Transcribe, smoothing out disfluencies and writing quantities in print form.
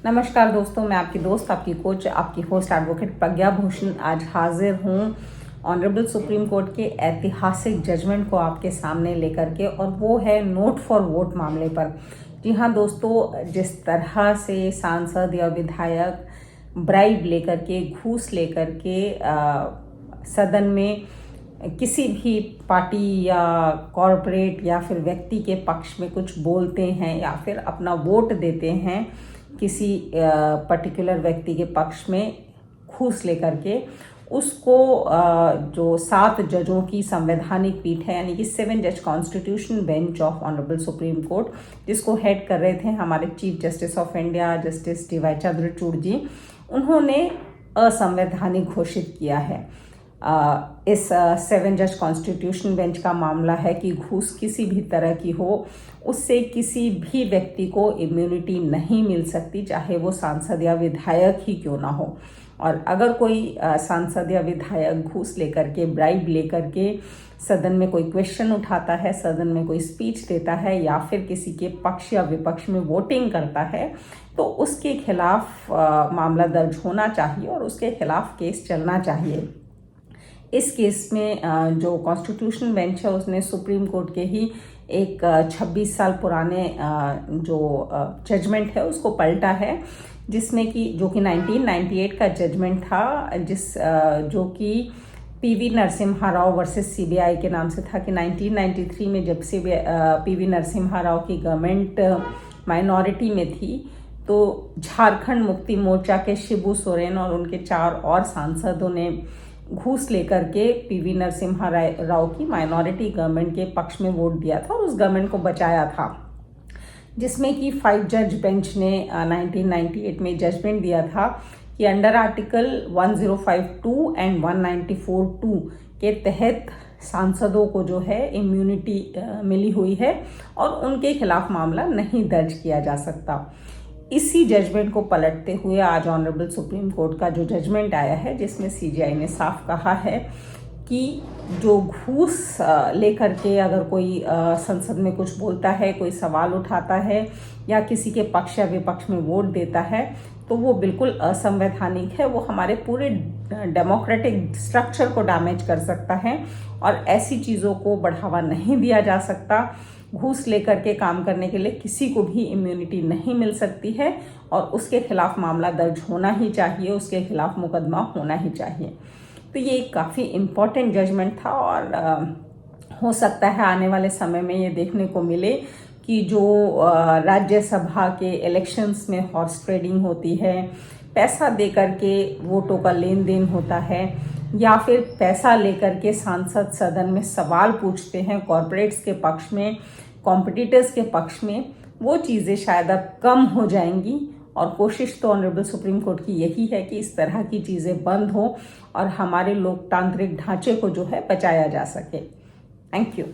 नमस्कार दोस्तों, मैं आपकी दोस्त, आपकी कोच, आपकी होस्ट एडवोकेट प्रज्ञा भूषण आज हाजिर हूँ ऑनरेबल सुप्रीम कोर्ट के ऐतिहासिक जजमेंट को आपके सामने लेकर के, और वो है नोट फॉर वोट मामले पर। जी हाँ दोस्तों, जिस तरह से सांसद या विधायक ब्राइब लेकर के, घूस लेकर के सदन में किसी भी पार्टी या कॉरपोरेट या फिर व्यक्ति के पक्ष में कुछ बोलते हैं या फिर अपना वोट देते हैं किसी पर्टिकुलर व्यक्ति के पक्ष में घूस लेकर के, उसको जो 7 जजों की संवैधानिक पीठ है, यानी कि 7 जज constitution bench of honourable supreme court, जिसको हेड कर रहे थे हमारे chief justice of India justice D Y Chandrachud ji, उन्होंने असंवैधानिक घोषित किया है। इस 7 जज कॉन्स्टिट्यूशन बेंच का मामला है कि घूस किसी भी तरह की हो, उससे किसी भी व्यक्ति को इम्यूनिटी नहीं मिल सकती, चाहे वो सांसद या विधायक ही क्यों ना हो। और अगर कोई सांसद या विधायक घूस लेकर के, ब्राइब लेकर के सदन में कोई क्वेश्चन उठाता है, सदन में कोई स्पीच देता है या फिर किसी के पक्ष या विपक्ष में वोटिंग करता है, तो उसके खिलाफ मामला दर्ज होना चाहिए और उसके खिलाफ केस चलना चाहिए। इस केस में जो कॉन्स्टिट्यूशन बेंच है उसने सुप्रीम कोर्ट के ही एक 26 साल पुराने जो जजमेंट है उसको पलटा है, जिसमें कि जो कि 1998 का जजमेंट था, जो कि PV Narasimha Rao versus CBI के नाम से था। कि 1993 में जब से पीवी नरसिम्हा राव की गवर्नमेंट माइनॉरिटी में थी, तो झारखंड मुक्ति मोर्चा के शिबू सोरेन और उनके 4 और सांसदों ने घूस लेकर के पीवी नरसिम्हा राव की माइनॉरिटी गवर्नमेंट के पक्ष में वोट दिया था और उस गवर्नमेंट को बचाया था, जिसमें कि 5 जज बेंच ने 1998 में जजमेंट दिया था कि अंडर आर्टिकल 1052 एंड 194(2) के तहत सांसदों को जो है इम्यूनिटी मिली हुई है और उनके खिलाफ मामला नहीं दर्ज किया जा सकता। इसी जजमेंट को पलटते हुए आज ऑनरेबल सुप्रीम कोर्ट का जो जजमेंट आया है, जिसमें सीजीआई ने साफ कहा है कि जो घूस लेकर के अगर कोई संसद में कुछ बोलता है, कोई सवाल उठाता है या किसी के पक्ष या विपक्ष में वोट देता है, तो वो बिल्कुल असंवैधानिक है। वो हमारे पूरे डेमोक्रेटिक स्ट्रक्चर को डैमेज कर सकता है और ऐसी चीज़ों को बढ़ावा नहीं दिया जा सकता। घूस लेकर के काम करने के लिए किसी को भी इम्यूनिटी नहीं मिल सकती है और उसके खिलाफ मामला दर्ज होना ही चाहिए, उसके खिलाफ मुकदमा होना ही चाहिए। तो ये एक काफ़ी इम्पॉर्टेंट जजमेंट था और हो सकता है आने वाले समय में ये देखने को मिले कि जो राज्यसभा के इलेक्शंस में हॉर्स ट्रेडिंग होती है, पैसा दे करके वोटों का लेन देन होता है, या फिर पैसा लेकर के सांसद सदन में सवाल पूछते हैं कॉरपोरेट्स के पक्ष में, कॉम्पिटिटर्स के पक्ष में, वो चीज़ें शायद अब कम हो जाएंगी। और कोशिश तो ऑनरेबल सुप्रीम कोर्ट की यही है कि इस तरह की चीज़ें बंद हो और हमारे लोकतांत्रिक ढांचे को जो है बचाया जा सके। Thank you.